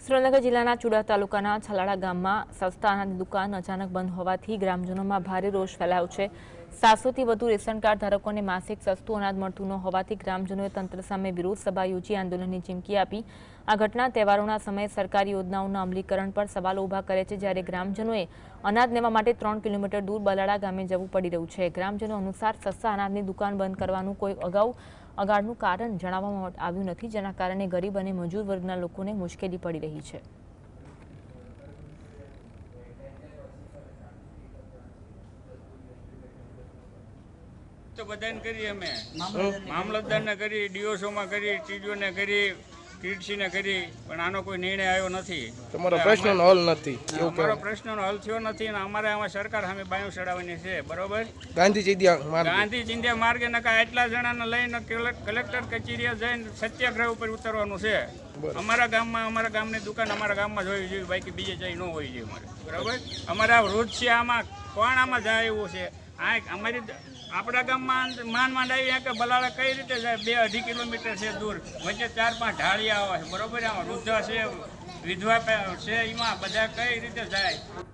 સુરેન્દ્રનગર જિલ્લાના ચુડા તાલુકાના છલાડા ગામમાં સસ્તા અનાજની દુકાન અચાનક બંધ હોવાથી ગ્રામજનોમાં ભારે રોષ ફેલાયો છે। 700થી વધુ રેશન કાર્ડ ધારકોને માસિક સસ્તું અનાજ મળતું ન હોવાથી ગ્રામજનોએ તંત્ર સામે વિરોધ સભા યોજી આંદોલનની ચીમકી આપી। આ ઘટના તહેવારોના સમયે સરકારી યોજનાઓના અમલીકરણ પર સવાલો ઊભા કરે છે, જ્યારે ગ્રામજનોએ અનાજ લેવા માટે 3 કિલોમીટર દૂર બલાડા ગામે જવું પડી રહ્યું છે। ગ્રામજનો અનુસાર સસ્તા અનાજની દુકાન બંધ કરવાનું કોઈ અગાઉનું કારણ જણાવવામાં આવ્યું નથી, જેના કારણે ગરીબ અને મજૂર વર્ગના લોકોને મુશ્કેલી પડી રહી છે। તો બધાને કરી અમે મામલતદારને કરી, ડીઓસોમાં કરી, ટીડીઓને કરી, ટીડીસીને કરી, પણ આનો કોઈ નિર્ણય આવ્યો નથી। તમારો પ્રશ્નનો હલ નથી? અમારો પ્રશ્નનો હલ થયો નથી અને અમારે આમાં સરકાર સામે બાયું ચડાવવાની છે, બરોબર? ગાંધી ચિંધ્યા માર્ગે નકા એટલા જણાને લઈને કલેક્ટર કચેરીએ જઈને સત્યાગ્રહ ઉપર ઉતરવાનું છે। અમારા ગામની દુકાન અમારા ગામમાં જ હોવી જોઈએ, બાકી બીજે જઈ ન હોવી જોઈએ અમારે, બરાબર? અમારા વૃદ્ધ છે, આમાં કોણ આમાં જાય એવું છે? અમારી આપણા ગામમાં માંડ આવી કે બલાડા કઈ રીતે જાય? 2-2.5 કિલોમીટર છે દૂર, વચ્ચે 4-5 ઢાળિયા આવે છે, બરોબર? આમાં વૃદ્ધ છે, વિધવા છે, એમાં બધા કઈ રીતે જાય?